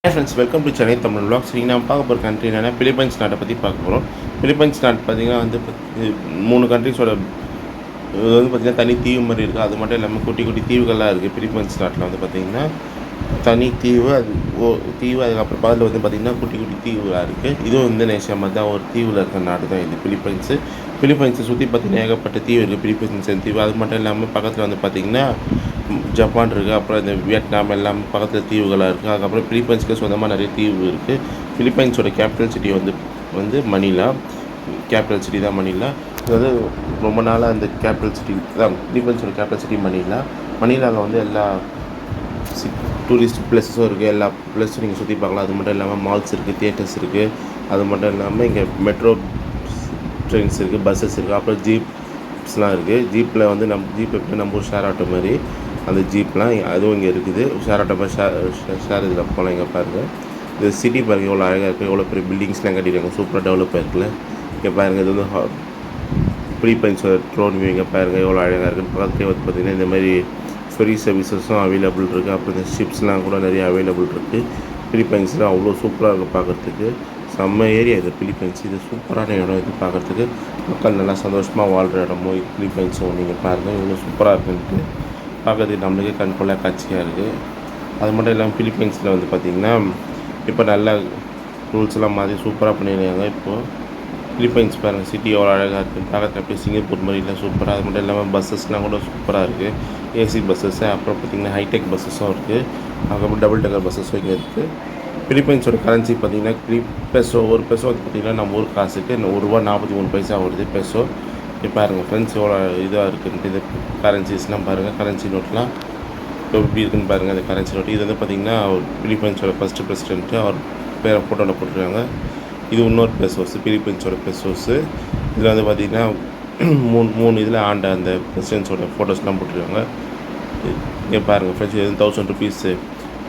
Hi friends, welcome to Chennai Tamil vlogs. நீங்கள் நம்ம பார்க்க போகிற கண்ட்ரி என்னென்னா பிலிப்பைன்ஸ் நாட்டை பற்றி பார்க்க போகிறோம். பிலிப்பைன்ஸ் நாட்டு பார்த்திங்கன்னா வந்து 3 கண்ட்ரிஸோட இது வந்து பார்த்திங்கன்னா தனி தீவு மாதிரி இருக்குது. அது மட்டும் இல்லாமல் குட்டி குட்டி தீவுகள்லாம் இருக்குது. பிலிப்பைன்ஸ் நாட்டில் வந்து பார்த்திங்கன்னா தனி தீவு, அது தீவு, அதுக்கப்புறம் பக்கத்தில் வந்து பார்த்திங்கன்னா குட்டி குட்டி தீவுகளாக இருக்குது. இதுவும் இந்தோனேஷியா மாதிரி தான் ஒரு தீவில் இருக்கிற நாடு தான் இது பிலிப்பைன்ஸு. பிலிப்பைன்ஸை சுற்றி பார்த்திங்கன்னா ஏகப்பட்ட தீவு இருக்குது. பிலிப்பைன்ஸ் தீவு அது மட்டும் இல்லாமல் பக்கத்தில் வந்து பார்த்திங்கன்னா ஜப்பான் இருக்குது. அப்புறம் இந்த வியட்நாம் எல்லாம் பக்கத்தில் தீவுகளாக இருக்குது. அதுக்கப்புறம் பிலிப்பைன்ஸ்க்கு சொந்தமாக நிறைய தீவு இருக்குது. பிலிப்பைன்ஸோட கேபிட்டல் சிட்டி வந்து மணிலா. கேபிட்டல் சிட்டி தான் மணிலா. அதாவது ரொம்ப நாளாக அந்த கேபிட்டல் சிட்டி தான் பிலிப்பைன்ஸோட கேபிட்டல் சிட்டி மணிலா. மணிலாவில் வந்து எல்லா டூரிஸ்ட் பிளேஸஸும் இருக்குது. எல்லா பிளேஸும் நீங்கள் சுற்றி பார்க்கலாம். அது மட்டும் இல்லாமல் மால்ஸ் இருக்குது, தியேட்டர்ஸ் இருக்குது. அது மட்டும் இல்லாமல் இங்கே மெட்ரோ ட்ரெயின்ஸ் இருக்குது, பஸ்ஸஸ் இருக்குது. அப்புறம் ஜீப்ஸ்லாம் இருக்குது. ஜீப்பில் வந்து ஜீப் எப்படி நம்ம ஊர் ஷேர் ஆட்டோ மாதிரி அந்த ஜீப்லாம் அதுவும் இங்கே இருக்குது. ஷேர் ஆட்டோ ஷேர் இதில் போகலாம். இங்கே பாருங்கள், இந்த சிட்டி பாருங்கள் எவ்வளோ அழகாக இருக்குது. எவ்வளோ பெரிய பில்டிங்ஸ்லாம் கட்டியிருக்காங்க. சூப்பராக டெவலப் ஆயிருக்குல்ல. இங்கே பாருங்கள், இது வந்து பிலிப்பைன்ஸோட ட்ரோன் வியூ. இங்கே பாருங்கள் எவ்வளோ அழகாக இருக்குன்னு. பக்கத்துலேயே வந்து பார்த்திங்கன்னா இந்த மாதிரி ஃபெரி சர்வீசஸும் அவைலபிள் இருக்குது. அப்புறம் இந்த ஷிப்ஸ்லாம் கூட நிறைய அவைலபிள் இருக்குது. பிலிப்பைன்ஸில் அவ்வளோ சூப்பராக இருக்குது பார்க்குறதுக்கு. செம்ம ஏரியா இது பிலிப்பைன்ஸ். இது சூப்பரான இடம் இது பார்க்குறதுக்கு. மக்கள் நல்லா சந்தோஷமாக வாழ்கிற இடமும் பிலிப்பைன்ஸும் நீங்கள் பாருங்கள் இவ்வளோ சூப்பராக இருக்குன்ட்டு பார்க்குறதுக்கு நம்மளுக்கே கண்கொள்ளா காட்சியாக இருக்குது. அது மட்டும் இல்லாமல் பிலிப்பைன்ஸில் வந்து பார்த்திங்கன்னா இப்போ நல்லா ரூல்ஸ்லாம் மாதிரி சூப்பராக பண்ணியிருக்காங்க. இப்போது பிலிப்பைன்ஸ் பாருங்கள், சிட்டி எவ்வளோ அழகாக இருக்குது பார்க்குறதுக்கு. அப்படியே சிங்கப்பூர் மாதிரி இல்லை, சூப்பராக. அது மட்டும் இல்லாமல் பஸ்ஸஸ்லாம் கூட சூப்பராக இருக்குது. ஏசி பஸ்ஸஸ்ஸு, அப்புறம் பார்த்திங்கன்னா ஹைடெக் பஸ்ஸஸும் இருக்குது. அதுக்கப்புறம் டபுள் டெக்கர் பஸ்ஸஸும் இங்கே இருக்குது. பிலிப்பைன்ஸோட கரன்சி பார்த்திங்கன்னா பெசோ. ஒரு பெசோ வந்து பார்த்திங்கன்னா நம்ம ஊர் காசுக்கு ₹1.43 வருது பெசோ. இப்போ பாருங்கள் ஃப்ரெண்ட்ஸ் எவ்வளோ இதாக இருக்குன்ட்டு. இது கரன்சிஸ்லாம் பாருங்கள், கரன்சி நோட்லாம் எப்படி இருக்குன்னு பாருங்கள். அந்த கரன்சி நோட்டு இது வந்து பார்த்திங்கன்னா பிலிப்பைன்ஸோட ஃபஸ்ட்டு பிரசிடென்ட்டு அவர் பேரை ஃபோட்டோவில் போட்டிருக்காங்க. இது இன்னொரு பெசோஸு, பிலிப்பைன்ஸோட பெசோஸு. இதில் வந்து பார்த்திங்கன்னா மூணு இதில் ஆண்ட அந்த பிரசிடென்ட்ஸோட ஃபோட்டோஸ்லாம் போட்டிருக்காங்க. இங்கே பாருங்கள் ஃப்ரெண்ட்ஸ், இது ₹1000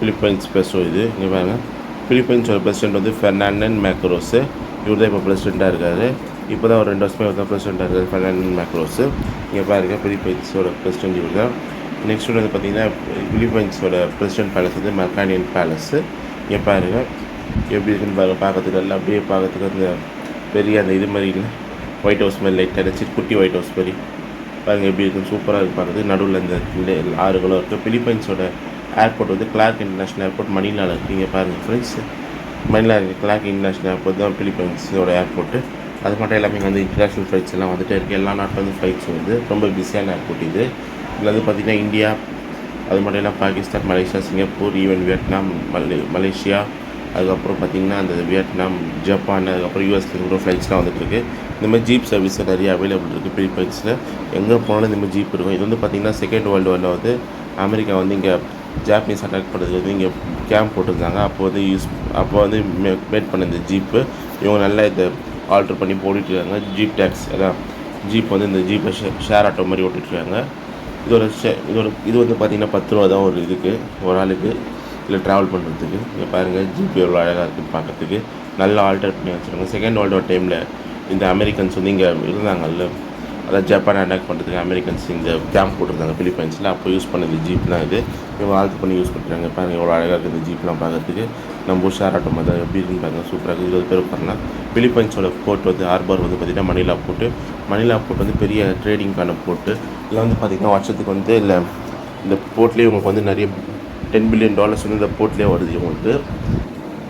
பிலிப்பைன்ஸ் பெசோ. இது இங்கே பாருங்கள், பிலிப்பைன்ஸோட பிரசிடென்ட் வந்து ஃபெர்னாண்டோ மேக்ரோஸு. இவர் தான் இப்போ பிரசிடெண்ட்டாக இருக்கார். இப்போ தான் ஒரு 2 வருஷமே இவர் தான் பிரசிடெண்ட்டாக இருக்கார், ஃபெர்னாண்டோ மேக்ரோஸு. இங்கே பாருங்கள், பிலிப்பைன்ஸோட பிரசிடென்ட் இவர் தான். நெக்ஸ்ட் வந்து பார்த்திங்கன்னா பிலிப்பைன்ஸோட பிரசிடென்ட் பேலஸ் வந்து மக்கானியன் பேலஸு. இங்கே பாருங்கள் எப்படி இருக்குன்னு பாருங்கள். பார்க்கறதுக்கு எல்லாம் அப்படியே பார்க்கறதுக்கு அந்த பெரிய அந்த இது மாதிரி இல்லை, ஒயிட் ஹவுஸ் மாதிரி லைட்டாக இருந்துச்சு, குட்டி ஒயிட் ஹவுஸ் மாதிரி பாருங்கள் எப்படி இருக்குன்னு. சூப்பராக இருக்குது பார்க்குறது. நடுவில் இந்த 6 குளம் இருக்குது. பிலிப்பைன்ஸோட ஏர்போர்ட் வந்து கிளார்க் இன்டர்நேஷ்னல் ஏர்போர்ட் மணிலாவில் இருக்குது. இங்கே பாருங்கள் ஃப்ரெண்ட்ஸ், மணிலா இருக்குது. கிளார்க் இன்டர்நேஷ்னல் ஏர்போர்ட் தான் பிலிப்பைன்ஸோட ஏர்போர்ட்டு. அது மட்டும் எல்லாமே இங்கே வந்து இன்டர்நேஷ்னல் ஃப்ளைட்ஸ் எல்லாம் வந்துகிட்டே இருக்குது. எல்லா நாட்டில் வந்து ஃப்ளைட்ஸ் வந்து ரொம்ப பிஸியான ஏர்போர்ட் இது. இதில் வந்து பார்த்திங்கன்னா இந்தியா, அது மட்டும் இல்லாமல் Pakistan, Malaysia, Singapore, even Vietnam, Malaysia, அதுக்கப்புறம் பார்த்திங்கன்னா அந்த வியட்நாம், ஜப்பான், அதுக்கப்புறம் யூஎஸ்லேருந்து கூட ஃப்ளைட்ஸ்லாம் வந்துட்டுருக்கு. இந்த மாதிரி ஜீப் சர்வீஸ் நிறைய அவைலபிள் இருக்குது பிலிப்பைன்ஸில். எங்கே போனாலும் இந்த மாதிரி ஜீப் இருக்கும். இது வந்து பார்த்திங்கன்னா செகண்ட் வேர்ல்டு வாரில் வந்து அமெரிக்கா வந்து இங்கே ஜாப்பனீஸ் அட்டாக் பண்ணுறதுக்கு வந்து இங்கே கேம்ப் போட்டிருந்தாங்க. அப்போ வந்து மேட் பண்ண இந்த ஜீப்பு இவங்க நல்லா இதை ஆல்ட்ரு பண்ணி போட்டுட்ருக்காங்க. ஜீப் டேக்ஸ் அதான் ஜீப் வந்து இந்த ஜீப்பை ஷேர் ஆட்டோ மாதிரி ஓட்டிகிட்ருக்காங்க. இது வந்து பார்த்திங்கன்னா ₹10 தான் ஒரு இதுக்கு, ஒரு ஆளுக்கு இல்லை ட்ராவல் பண்ணுறதுக்கு. இங்கே பாருங்கள் ஜீப் எவ்வளோ அழகாக இருக்குது பார்க்கறதுக்கு. நல்லா ஆல்டர் பண்ணி வச்சுருக்காங்க. செகண்ட் வேர்ல்டு வார் டைமில் இந்த அமெரிக்கன்ஸ் வந்து இங்கே இருந்தாங்கல்ல, அதாவது ஜப்பான் அட்டாக் பண்ணுறதுக்கு அமெரிக்கன்ஸ் இந்த கேம்ப் போட்டிருந்தாங்க பிலிப்பைன்ஸில். அப்போ யூஸ் பண்ண இந்த ஜீப் தான் இது. இவங்க ஆல்ட்ரு பண்ணி யூஸ் பண்ணுறாங்க. பாருங்கள் எவ்வளோ அழகாக இருக்குது இந்த ஜீப்லாம் பார்க்கறதுக்கு. நம்ம ஊர் ஷேர் ஆட்டோ மாதிரி தான் எப்படி இருக்குன்னு பாருங்கள். சூப்பராக இருக்குது. 20 பேர் பண்ணலாம். பிலிப்பைன்ஸோட போர்ட் வந்து ஹார்பர் வந்து பார்த்திங்கன்னா மணிலா போர்ட் வந்து பெரிய ட்ரேடிங்கான போர்ட்டு. இதில் வந்து பார்த்திங்கன்னா வருஷத்துக்கு வந்து இல்லை இந்த போர்ட்லேயே இவங்களுக்கு வந்து நிறைய $10 பில்லியன் வந்து இந்த போர்ட்லேயே வருது இவங்களுக்கு.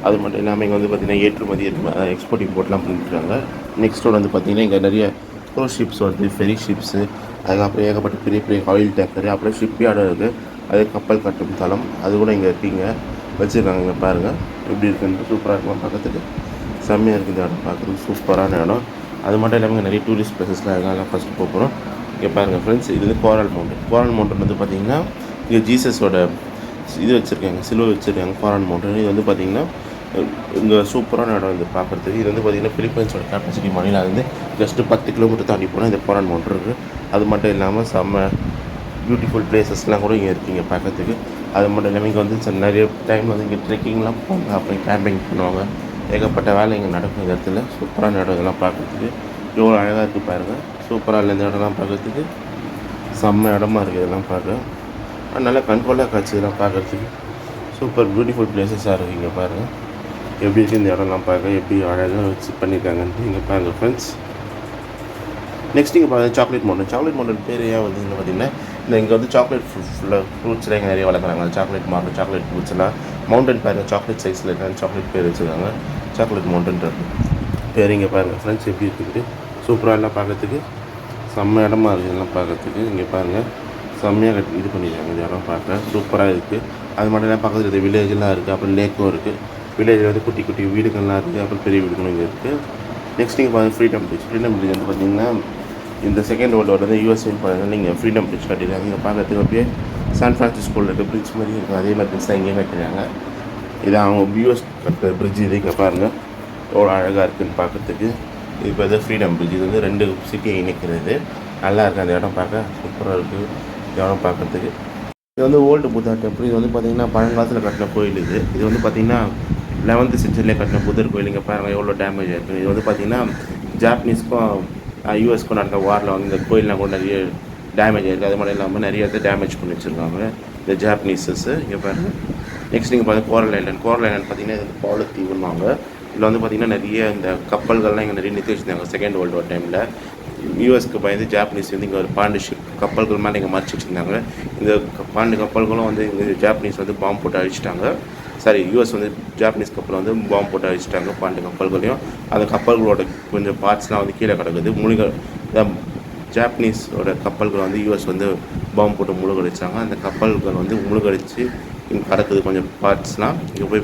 அது மட்டும் இல்லாமல் இங்கே வந்து பார்த்திங்கன்னா ஏற்றுமதி எக்ஸ்போர்ட் இம்போர்ட்லாம் பண்ணிட்டுருக்காங்க. நெக்ஸ்ட் வந்து பார்த்திங்கன்னா இங்கே நிறைய க்ரூஸ் ஷிப்ஸ் வருது, ஃபெரி ஷிப்ஸு, அதுக்கப்புறம் ஏகப்பட்ட பெரிய பெரிய ஆயில் டேங்கரு, அப்புறம் ஷிப்யார்டு இருக்குது. அதே கப்பல் கட்டும் தளம் அது கூட இங்கே இருக்கீங்க வச்சுருக்காங்க. இங்கே பாருங்கள் எப்படி இருக்குன்னு. சூப்பராக இருக்கும் பார்க்கறதுக்கு. செம்மையாக இருக்குது இந்த இடம் பார்க்குறதுக்கு. சூப்பரான இடம். அது மட்டும் இல்லாமல் இங்கே நிறைய டூரிஸ்ட் பிளேசஸ்லாம் இருக்காங்க. ஃபஸ்ட்டு போகிறோம். இங்கே பாருங்கள் ஃப்ரெண்ட்ஸ், இது வந்து கோரல் மவுண்டன் வந்து பார்த்திங்கன்னா இங்கே ஜீசஸோட இது வச்சுருக்காங்க, சிலுவை வச்சுருக்காங்க. கோரல் மவுண்டன் இது வந்து பார்த்திங்கன்னா இங்கே சூப்பரான இடம் இது பார்க்குறதுக்கு. இது வந்து பார்த்திங்கன்னா பிலிப்பைன்ஸோட கேபிட்டல் சிட்டி மணிலா வந்து ஜஸ்ட்டு 10 கிலோமீட்டர் தாண்டி போனால் இந்த கோரல் மவுண்டன் இருக்குது. அது மட்டும் இல்லாமல் செம்ம பியூட்டிஃபுல் பிளேசஸ்லாம் கூட இங்கே இருக்கீங்க பார்க்குறதுக்கு. அது மட்டும் இல்லாமல் இங்கே வந்து நிறைய டைம் வந்து இங்கே ட்ரெக்கிங்லாம் போவாங்க, அப்புறம் கேம்பிங் பண்ணுவாங்க. ஏகப்பட்ட வேலை இங்கே நடக்கும் இந்த இடத்துல. சூப்பரான இடம் இதெல்லாம் பார்க்குறதுக்கு. எவ்வளோ அழகாக இருக்குது பாருங்கள். சூப்பராக இல்லை இந்த இடம்லாம் பார்க்குறதுக்கு. செம்ம இடமா இருக்குது இதெல்லாம் பார்க்க. நல்லா கண்கொள்ளா காட்சி இதெல்லாம் பார்க்குறதுக்கு. சூப்பர் பியூட்டிஃபுல் பிளேசஸாக இருக்குது. இங்கே பாருங்கள் எப்படி இருக்குது இந்த இடம்லாம் பார்க்க எப்படி அழகாக வச்சு பண்ணியிருக்காங்கன்ட்டு இங்கே பாருங்கள் ஃப்ரெண்ட்ஸ். நெக்ஸ்ட் இங்கே பாருங்கள் சாக்லேட் மவுண்டன் பேர் ஏன் வந்து இங்கே பார்த்தீங்கன்னா இங்கே வந்து சாக்லேட் ஃப்ரூட்ஸ்லாம் இங்கே நிறைய வளர்க்குறாங்க. சாக்லேட் மார்க்கெட் சாக்லேட் ஃப்ரூட்ஸ் எல்லாம் மவுண்டன் பாருங்கள் சாக்லேட் சைஸில் இருக்காங்க. சாக்லேட் பேர் வச்சுருக்காங்க சாக்லேட் மவுண்டன் பேர். இங்கே பாருங்கள் ஃப்ரெண்ட்ஸ் எப்படி இருக்குது சூப்பராக எல்லாம் பார்க்கறதுக்கு செம்ம இடமா இருக்குது எல்லாம் பார்க்கறதுக்கு. இங்கே பாருங்கள் செம்மையாக இது பண்ணியிருக்காங்க. இந்த இடம் பார்க்க சூப்பராக இருக்குது. அது மட்டும் இல்லாமல் பக்கத்தில் இருக்கிற வில்லேஜெலாம் இருக்குது. அப்புறம் லேக்கும் இருக்குது. வில்லேஜில் வந்து குட்டி குட்டி வீடுகள்லாம் இருக்குது. அப்புறம் பெரிய வீடுகளும் இங்கே இருக்குது. நெக்ஸ்ட் இங்கே பாருங்கள் ஃப்ரீடம் பிரிட்ஜ் வந்து பார்த்திங்கன்னா இந்த செகண்ட் வேர்ல்டு வார் வந்து யூஎஸ் வின் பண்ணாங்க. நீங்கள் ஃப்ரீடம் பிரிட்ஜ் கட்டிடுறாங்க. இங்கே பார்க்கறதுக்கு அப்படியே சான் ஃப்ரான்சிஸ்கோவில் இருக்க பிரிட்ஜ் மாதிரி இருக்குது. அதே மாதிரி பிரிட்ஜ் தான் இங்கேயும் கட்டிடுறாங்க. இது அவங்க யூஎஸ் கட்டுற பிரிட்ஜ். இது இங்கே பாருங்கள் எவ்வளோ அழகாக இருக்குதுன்னு பார்க்குறதுக்கு. இப்போ இது ஃப்ரீடம் பிரிட்ஜ். இது வந்து 2 சிட்டியை இணைக்கிறது. நல்லா இருக்குது அந்த இடம் பார்க்க சூப்பராக இருக்குது இந்த இடம் பார்க்குறதுக்கு. இது வந்து ஓல்டு புத்தா டெம்பிள். இது வந்து பார்த்திங்கன்னா பழங்காலத்தில் கட்டின கோயில். இது வந்து பார்த்திங்கன்னா 11th செஞ்சுரியில் கட்டின புத்தர் கோயில். இங்கே பாருங்கள் எவ்வளோ டேமேஜ் ஆகிருக்கு. இது வந்து பார்த்திங்கன்னா ஜாப்பனீஸ்க்கும் யூஎஸ்க்கும் நடந்த வாரில் வந்து இந்த கோயிலெலாம் கூட நிறைய டேமேஜ் ஆகிருக்கு. அது மட்டும் இல்லாமல் நிறைய டேமேஜ் பண்ணி வச்சுருக்காங்க இந்த ஜாப்பனீஸஸ்ஸு. இங்கே பாருங்கள். நெக்ஸ்ட் நீங்கள் பாருங்கள் கோரல் ஐலாண்ட் பார்த்திங்கன்னா இது பவளத்தீவுன்னுவாங்க. இதில் வந்து பார்த்திங்கன்னா நிறைய இந்த கப்பல்கள்லாம் இங்கே நிறைய நிறுத்தி வச்சுருந்தாங்க செகண்ட் வேர்ல்டு வார் டைமில். யூஎஸ்க்கு பயந்து ஜாப்பனீஸ் வந்து இங்கே ஒரு 12 ஷிப் கப்பல்கள் மேலே இங்கே மறைச்சி வச்சுருந்தாங்க. இந்த 12 கப்பல்களும் வந்து இங்கே ஜாப்பனீஸ் வந்து பாம்பு போட்டு அழிச்சிட்டாங்க. யூஎஸ் வந்து ஜாப்பனீஸ் கப்பலை வந்து பாம்பு போட்டு அழிச்சிட்டாங்க 12 கப்பல்களையும். அந்த கப்பல்களோட கொஞ்சம் பார்ட்ஸ்லாம் வந்து கீழே கிடக்குது. ஜாப்பனீஸோட கப்பல்கள் வந்து யூஎஸ் வந்து பாம்பு போட்டு முழுகடிச்சாங்க. அந்த கப்பல்கள் வந்து முழுகடிச்சு இங்கே கிடக்குது கொஞ்சம் பார்ட்ஸ்லாம். இங்கே போய்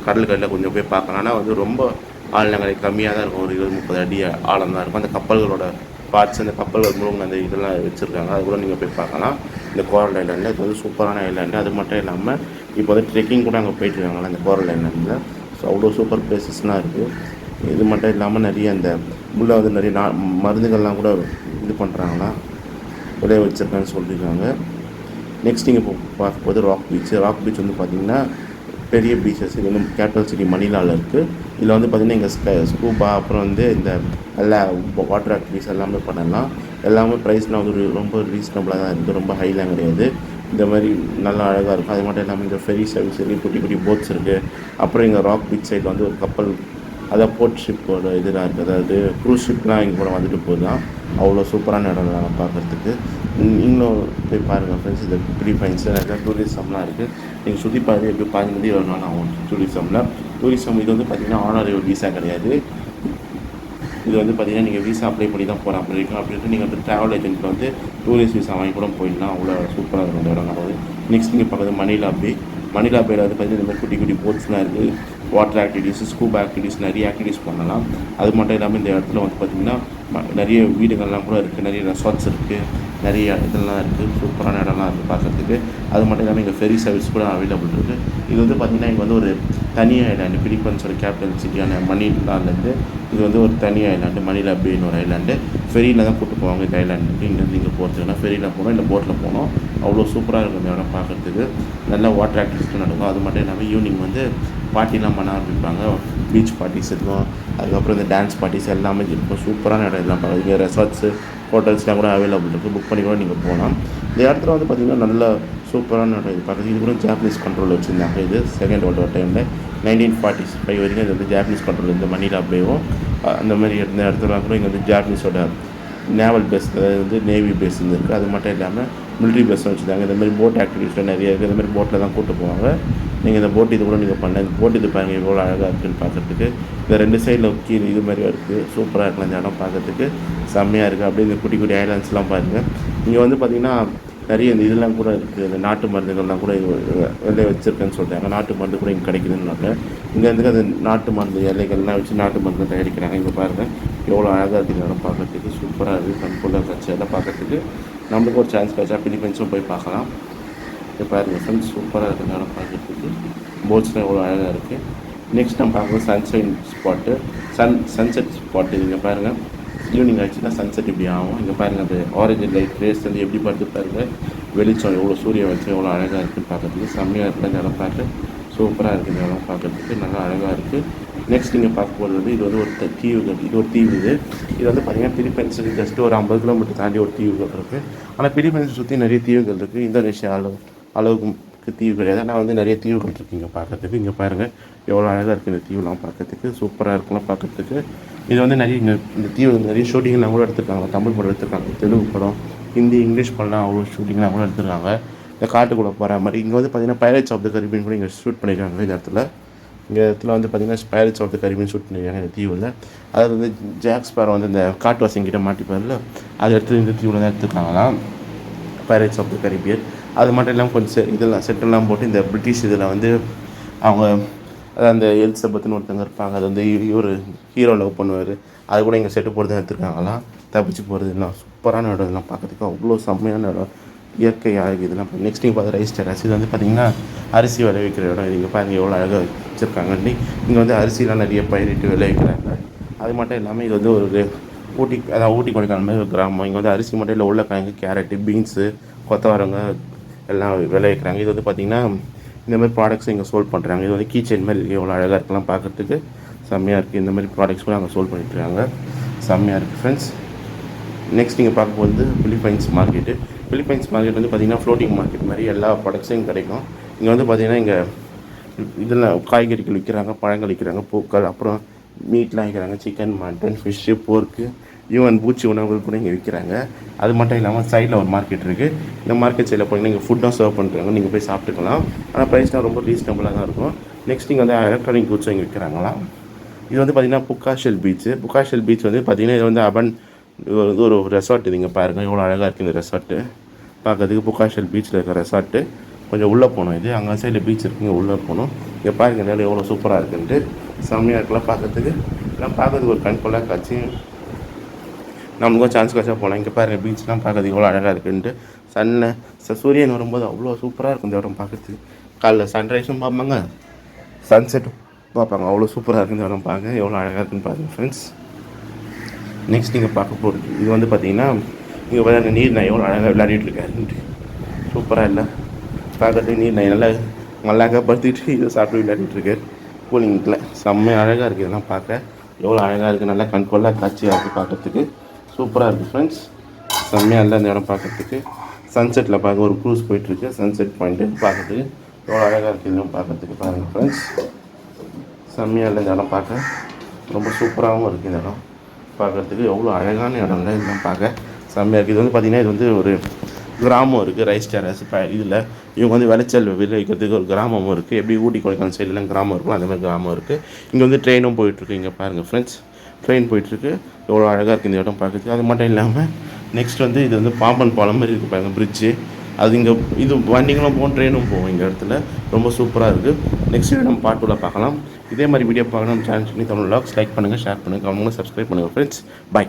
கடலுக்கடியில் கொஞ்சம் போய் பார்க்கலாம். ஆனால் வந்து ரொம்ப ஆழ்நிலை கம்மியாக தான் இருக்கும். ஒரு 20-30 அடி ஆழம் தான் இருக்கும். அந்த கப்பல்களோட பார்ட்ஸ் அந்த கப்பல்கள் முழுங்க அந்த இதெல்லாம் வச்சுருக்காங்க. அது கூட நீங்கள் போய் பார்க்கலாம் இந்த கோரல் ஐலாண்டில். இது வந்து சூப்பரான ஐலாண்டு. அது மட்டும் இல்லாமல் இப்போ வந்து ட்ரெக்கிங் கூட அங்கே போயிட்டுருக்காங்களா இந்த கோரல் ஐலாண்டில். ஸோ அவ்வளோ சூப்பர் பிளேசஸ்லாம் இருக்குது. இது மட்டும் இல்லாமல் நிறைய அந்த உள்ளே வந்து நிறைய மருந்துகள்லாம் கூட இது பண்ணுறாங்களா விளைய வச்சுருக்கான்னு சொல்லியிருக்காங்க. நெக்ஸ்ட் நீங்கள் இப்போ பார்க்கும்போது ராக் பீச் வந்து பார்த்திங்கன்னா பெரிய பீச்சஸ். இது வந்து கேபிட்டல் சிட்டி மணிலாவில் இருக்குது. இதில் வந்து பார்த்திங்கன்னா இங்கே ஸ்கூபா அப்புறம் வந்து இந்த எல்லா வாட்டர் ஆக்டிவிட்டிஸ் எல்லாமே பண்ணலாம். எல்லாமே ப்ரைஸ்லாம் வந்து ரொம்ப ரீசனபிளாக தான் இருக்குது. ரொம்ப ஹைலாம் கிடையாது. இந்த மாதிரி நல்லா அழகாக இருக்கும். அது மட்டும் இல்லாமல் இங்கே ஃபெரி சர்வீஸ் இருக்குது. குட்டி குட்டி போட்ஸ் இருக்குது. அப்புறம் இங்கே ராக் பீச் சைடில் வந்து ஒரு கப்பல் அதான் போர்ட் ஷிப்போட இதெல்லாம் இருக்குது. அதாவது க்ரூஸ் ஷிப்லாம் இங்கே கூட வந்துட்டு போகுதான். அவ்வளோ சூப்பரான இடம் நாங்கள் பார்க்குறதுக்கு. நீங்களும் போய் பாருங்கள் ஃப்ரெண்ட்ஸ். இந்த பிலிப்பைன்ஸில் நிறையா டூரிசம்லாம் இருக்குது. நீங்கள் சுற்றி பாருங்கள் எப்படி 15 வருவாங்க ஆகும் டூரிசம். இது வந்து பார்த்திங்கன்னா ஆனரபிள் வீசா கிடையாது. இது வந்து பார்த்திங்கன்னா நீங்கள் வீசா அப்ளை பண்ணி தான் போகிற அப்படி இருக்கும். அப்படின்ட்டு நீங்கள் வந்து ட்ராவல் ஏஜென்ட்டில் வந்து டூரிஸ்ட் வீசா வாங்கி கூட போயிடலாம். அவ்வளோ சூப்பராக இருக்கும் இந்த இடம். போது நெக்ஸ்ட் நீங்கள் பார்க்குறது மணிலா பேயில் வந்து பார்த்திங்கன்னா இந்த மாதிரி குட்டி குட்டி போட்ஸ்லாம் இருக்குது. வாட்டர் ஆக்டிவிட்டீஸ் ஸ்கூபா ஆக்டிவிட்டீஸ் நிறைய ஆக்டிவிட்டீஸ் பண்ணலாம். அது மட்டும் இல்லாமல் இந்த இடத்துல வந்து பார்த்திங்கன்னா நிறைய வீடுகள்லாம் கூட இருக்குது. நிறைய ரெசார்ட்ஸ் இருக்குது. நிறைய இதெல்லாம் இருக்குது. சூப்பரான இடம்லாம் இருக்குது பார்க்குறதுக்கு. அது மட்டும் இல்லாமல் இங்கே ஃபெரி சர்வீஸ் கூட அவைலபிள் இருக்குது. இது வந்து பார்த்திங்கன்னா இங்கே வந்து ஒரு தனி ஐலாண்டு. பிலிப்பைன்ஸோட கேபிட்டல் சிட்டியான மணிலாலேருந்து இது வந்து ஒரு தனி ஐலாண்டு. மணிலா பேன்னு ஒரு ஐலாண்டு. ஃபெரியில் தான் கூப்பிட்டு போவாங்க இந்த ஐலாண்டுக்கு. இங்கேருந்து இங்கே போகிறதுக்குன்னா ஃபெரியில் போனோம் இல்லை போட்டில் போனோம். அவ்வளோ சூப்பராக இருக்கும் இந்த இடம் பார்க்குறதுக்கு. நல்லா வாட்டர் ஆக்டிவிட்டிஸ் நடக்கும். அது மட்டும் இல்லாமல் ஈவினிங் வந்து பார்ட்டிலாம் பண்ண ஆரம்பிப்பாங்க. பீச் பார்ட்டிஸ் இருக்கும். அதுக்கப்புறம் இந்த டான்ஸ் பார்ட்டிஸ் எல்லாமே இருக்கும். சூப்பரான இடம் இதெல்லாம் பார்க்க. இங்கே ரெசார்ட்ஸு ஹோட்டல்ஸ்லாம் கூட அவைலபிள் இருக்குது. புக் பண்ணி கூட நீங்கள் போகலாம். இந்த இடத்துல வந்து பார்த்திங்கன்னா நல்ல சூப்பரான இடம் இது பார்க்குறது. இது கூட ஜாப்பனீஸ் கண்ட்ரோல் வச்சுருந்தாங்க. இது செகண்ட் வேர்ல்டு வார் டைமில் 1945 வரைக்கும் இது வந்து ஜாப்பனீஸ் கண்ட்ரோல். இந்த மணிலா பேவும் அந்த மாதிரி இருந்த இடத்துல கூட இங்கே வந்து ஜாப்பனீஸோட நேவல் பேஸ் அதாவது வந்து நேவி பேஸ் இருக்குது. அது மட்டும் இல்லாமல் மிலிட்ரி பேஸும் வச்சுருந்தாங்க. இந்த மாதிரி போட் ஆக்டிவிட்டிஸ்லாம் நிறைய இருக்குது. இந்த மாதிரி போட்டில் தான் கூப்பிட்டு போவாங்க. நீங்கள் இந்த போட் இது கூட நீங்கள் பண்ண இந்த போட் இது பாருங்கள் எவ்வளோ அழகாக இருக்குதுன்னு பார்க்குறதுக்கு. இந்த 2 சைடில் கீழே இது மாதிரி இருக்குது. சூப்பராக இருக்கலாம் இந்த இடம் பார்க்குறதுக்கு. செம்மையாக இருக்குது. அப்படியே இந்த குட்டி குட்டி ஐலாண்ட்ஸ்லாம் பாருங்கள். இங்கே வந்து பார்த்திங்கன்னா நிறைய இந்த இதெல்லாம் கூட இருக்குது. இந்த நாட்டு மருந்துகள்லாம் கூட வெளியே வச்சுருக்கேன்னு சொல்கிறாங்க. நாட்டு மருந்து கூட இங்கே கிடைக்குதுன்னாங்க. இங்கே வந்து அந்த நாட்டு மருந்து இலைகள்லாம் வச்சு நாட்டு மருந்து தயாரிக்கிறாங்க. இங்கே பாருங்கள் எவ்வளோ அழகாக இருக்குது இடம் பார்க்குறதுக்கு. சூப்பராக இருக்குது. கண்கொள்ளா காட்சி எல்லாம் பார்க்குறதுக்கு. நம்மளுக்கு ஒரு சான்ஸ் கிடைச்சா பிலிப்பைன்ஸும் போய் பார்க்கலாம். இப்போ பாருங்கள் ஃப்ரெண்ட்ஸ் சூப்பராக இருக்குது இடம் பார்க்குறதுக்கு. போட்ஸ்லாம் எவ்வளோ அழகாக இருக்குது. நெக்ஸ்ட் நம்ம பார்க்குறது சன்ஷைன் ஸ்பாட்டு சன்செட் ஸ்பாட்டு. இங்கே பாருங்கள் ஈவினிங் ஆச்சுன்னா சன்செட் இப்படி ஆகும். இங்கே பாருங்கள் அந்த ஆரஞ்சு லைட் ரேஸ் வந்து எப்படி பார்த்து பாருங்கள். வெளிச்சம் எவ்வளோ சூரிய வெளிச்சம் எவ்வளோ அழகாக இருக்குதுன்னு பார்க்குறதுக்கு. செம்மையாக இருக்குது இந்த இடம் பார்க்க. சூப்பராக இருக்குது இந்த இடம் பார்க்குறதுக்கு. நல்லா அழகாக இருக்குது. நெக்ஸ்ட் நீங்கள் பார்க்க போகிறது இது வந்து ஒரு தீவுகள். இது ஒரு தீவு. இது வந்து பார்த்திங்கன்னா பிலிப்பைன்ஸுக்கு ஜஸ்ட்டு ஒரு 50 கிலோமீட்டர் தாண்டி ஒரு தீவுகள் இருக்குது. ஆனால் பிலிப்பைன்ஸை சுற்றி நிறைய தீவுகள் இருக்குது. இந்தோனேஷியா அளவுக்கு பார்க்குறதுக்கு தீவு கிடையாது. ஆனால் வந்து நிறைய தீவுகள் இருக்குது இங்கே பார்க்குறதுக்கு. இங்கே பாருங்கள் எவ்வளோ அழகாக இருக்குது இந்த தீவுலாம் பார்க்குறதுக்கு, சூப்பராக இருக்குலாம் பார்க்குறதுக்கு. இது வந்து நிறைய இந்த தீவு நிறைய ஷூட்டிங்லாம் கூட எடுத்துருக்காங்க. தமிழ் படம் எடுத்துருக்காங்க, தெலுங்கு படம், ஹிந்தி, இங்கிலீஷ் படம்லாம் அவ்வளோ ஷூட்டிங்லாம் கூட எடுத்துருக்காங்க. இந்த காட்டுக்குள்ளே போகிற மாதிரி இங்கே வந்து பார்த்திங்கன்னா பைரேட்ஸ் ஆஃப் த கரீபியன் கூட இங்கே ஷூட் பண்ணியிருக்காங்க. இந்த இடத்துல வந்து பார்த்திங்கன்னா Pirates of the Caribbean shoot பண்ணியிருக்காங்க இந்த தீவில். அதாவது வந்து ஜாக் ஸ்பேரோ வந்து இந்த காட்டுவாசிங்கிட்ட மாட்டிப்பார்ல, அதை எடுத்து இந்த தீவில் தான் எடுத்துருக்காங்களாம், பைரேட்ஸ் ஆஃப் த கரீபியன். அது மட்டும் இல்லாமல் கொஞ்சம் இதெல்லாம் செட்டெல்லாம் போட்டு இந்த பிரிட்டிஷ் இதில் வந்து அவங்க அதாவது அந்த எலிசபெத்துன்னு ஒருத்தவங்க இருப்பாங்க, அது வந்து இவர் ஹீரோ லவ் பண்ணுவார், அது கூட இங்கே செட்டு போட்டு தான் எடுத்துருக்காங்களாம். தப்பிச்சு போகிறது எல்லாம் சூப்பரான இடம், இதெல்லாம் பார்க்கறதுக்கு அவ்வளோ செம்மையான இடம், இயற்கை அழகு இதெல்லாம். நெக்ஸ்ட் நீங்கள் பார்த்து ரைஸ் டெரஸ், இது வந்து பார்த்திங்கன்னா அரிசி விளைவிக்கிற இடம். இங்கே பாருங்கள் எவ்வளோ அழகாக வச்சுருக்காங்கன்னு. இங்கே வந்து அரிசிலாம் நிறைய பயிரிட்டு விளைவிக்கிறாங்க. அது மட்டும் இல்லாமல் இது வந்து ஒரு ஊட்டி கொடைக்கானல் மாதிரி ஒரு கிராமம். இங்கே வந்து அரிசி மட்டும் இல்லை, உருளைக்கிழங்கு, கேரட்டு, பீன்ஸு, கொத்தவரங்க எல்லாம் விளைவிக்கிறாங்க. இது வந்து பார்த்திங்கன்னா இந்த மாதிரி ப்ராடக்ட்ஸ் இங்கே சோல்ட் பண்ணுறாங்க. இது வந்து கீச்செயின் மாதிரி எவ்வளோ அழகாக இருக்கலாம் பார்க்குறதுக்கு, செம்மையாக இருக்குது. இந்த மாதிரி ப்ராடக்ட்ஸ் கூட அங்கே சோல்ட் பண்ணிட்டுருக்காங்க, செம்மையாக இருக்குது ஃப்ரெண்ட்ஸ். நெக்ஸ்ட் நீங்கள் பார்க்க வந்து பிலிப்பைன்ஸ் மார்க்கெட்டு. பிலிப்பைன்ஸ் மார்க்கெட் வந்து பார்த்திங்கன்னா ஃப்ளோட்டிங் மார்க்கெட் மாதிரி எல்லா ப்ராடக்ட்ஸும் கிடைக்கும். இங்கே வந்து பார்த்திங்கன்னா இங்கே இதெல்லாம் காய்கறிகள் விற்கிறாங்க, பழங்கள் விற்கிறாங்க, பூக்கள், அப்புறம் மீட்லாம் விற்கிறாங்க, சிக்கன், மட்டன், ஃபிஷ்ஷு, போர்க்கு, ஈவன் பூச்சி உணவுகள் கூட இங்கே விற்கிறாங்க. அது மட்டும் இல்லாமல் சைடில் ஒரு மார்க்கெட் இருக்குது. இந்த மார்க்கெட் சைடில் போனீங்கன்னா இங்கே ஃபுட்டும் சர்வ் பண்ணுறாங்க, நீங்கள் போய் சாப்பிட்டுக்கலாம். ஆனால் ப்ரைஸ்லாம் ரொம்ப ரீசனபுளாக தான் இருக்கும். நெக்ஸ்ட் இங்கே வந்து எலக்ட்ரானிக் கூட்ஸும் இங்கே விற்கிறாங்களாம். இது வந்து பார்த்திங்கன்னா புக்காஷெல் பீச் வந்து பார்த்திங்கன்னா இது வந்து ஒரு ரெசார்ட். இது இங்கே பாருங்கள் எவ்வளோ அழகாக இருக்குது இந்த ரெசார்ட்டு பார்க்கறதுக்கு. புக்காஷெல் பீச்சில் இருக்கிற ரெசார்ட்டு கொஞ்சம் உள்ளே போகணும். இது அங்கே சைடில் பீச் இருக்குங்க, உள்ளே போகணும். இங்கே பாருங்கள் நேரம் எவ்வளோ சூப்பராக இருக்குன்ட்டு, செம்மையாக இருக்கலாம் பார்க்கறதுக்கு. எல்லாம் பார்க்கறதுக்கு ஒரு கண்கொள்ளா காட்சி. நம்மளுக்கும் சான்ஸ் காட்சாக போகலாம். இங்கே பாருங்கள் பீச்லாம் பார்க்கறதுக்கு எவ்வளோ அழகாக இருக்குன்ட்டு. சூரியன் வரும்போது அவ்வளோ சூப்பராக இருக்கும் இந்த இடம் பார்க்கறதுக்கு. காலைல சன்ரைஸும் பார்ப்பாங்க, சன்செட்டும் பார்ப்பாங்க, அவ்வளோ சூப்பராக இருக்குது இந்த இடம் பார்க்க, எவ்வளோ அழகாக இருக்குன்னு பாருங்கள் ஃப்ரெண்ட்ஸ். நெக்ஸ்ட் நீங்கள் பார்க்க போகிறது இது வந்து பார்த்திங்கன்னா இங்கே பார்த்தா நீர் நாய் எவ்வளோ அழகாக விளையாடிட்டுருக்காருன்ட்டு, சூப்பராக இல்லை பார்க்கறதுக்கு. நீர் நாய் நல்லாக்கா படுத்திட்டு இதை சாப்பிட்டு விளையாடிட்டுருக்காரு கூலிங்கில், செம்ம அழகாக இருக்குது இதெல்லாம் பார்க்க, எவ்வளோ அழகாக இருக்குது, நல்லா கண்கொள்ளா காட்சியாக இருக்குது பார்க்கறதுக்கு, சூப்பராக இருக்குது ஃப்ரெண்ட்ஸ். செம்மையாக இல்லை இந்த இடம் பார்க்கறதுக்கு. சன்செட்டில் பார்க்க ஒரு க்ரூஸ் போயிட்டுருக்கு, சன்செட் பாயிண்ட்டு பார்க்கறதுக்கு எவ்வளோ அழகாக இருக்குது இதெல்லாம் பார்க்கறதுக்கு பாருங்கள் ஃப்ரெண்ட்ஸ். செம்மையாக இல்லை இந்த இடம் பார்க்க, ரொம்ப சூப்பராகவும் இருக்குது இந்த இடம் பார்க்குறதுக்கு, எவ்வளோ அழகான இடம்ல இதெல்லாம் பார்க்க செம்மையாக இருக்குது. இது வந்து பார்த்திங்கன்னா இது வந்து ஒரு கிராமம் இருக்குது, ரைஸ் டெரஸ். இதில் இவங்க வந்து விளைச்சல் விளைவிக்கிறதுக்கு ஒரு கிராமமும் இருக்குது. எப்படி ஊட்டி கொடைக்கானல் சைட்லாம் கிராமம் இருக்கும் அந்த மாதிரி கிராமம் இருக்குது. இங்கே வந்து ட்ரெயினும் போயிட்டுருக்கு, இங்கே பாருங்கள் ஃப்ரெண்ட்ஸ், ட்ரெயின் போயிட்டுருக்கு, எவ்வளோ அழகாக இருக்குது இந்த இடம் பார்க்குறதுக்கு. அது மட்டும் இல்லாமல் நெக்ஸ்ட் வந்து இது வந்து பாம்பன் பாலம் மாதிரி இருக்குது பாருங்கள், பிரிட்ஜு. அது இங்கே இது வண்டிங்களும் போகும், ட்ரெயினும் போகும் இந்த இடத்துல, ரொம்ப சூப்பராக இருக்குது. நெக்ஸ்ட் வீடியோ நம்ம பார்ட் 2 பார்க்கலாம். இதே மாதிரி வீடியோ பார்க்கணும் சேனல் தமிழ் வ்ளாக்ஸ் லைக் பண்ணுங்கள், ஷேர் பண்ணுங்கள், கமெண்ட், சப்ஸ்கிரைப் பண்ணுங்கள் ஃப்ரெண்ட்ஸ். பை.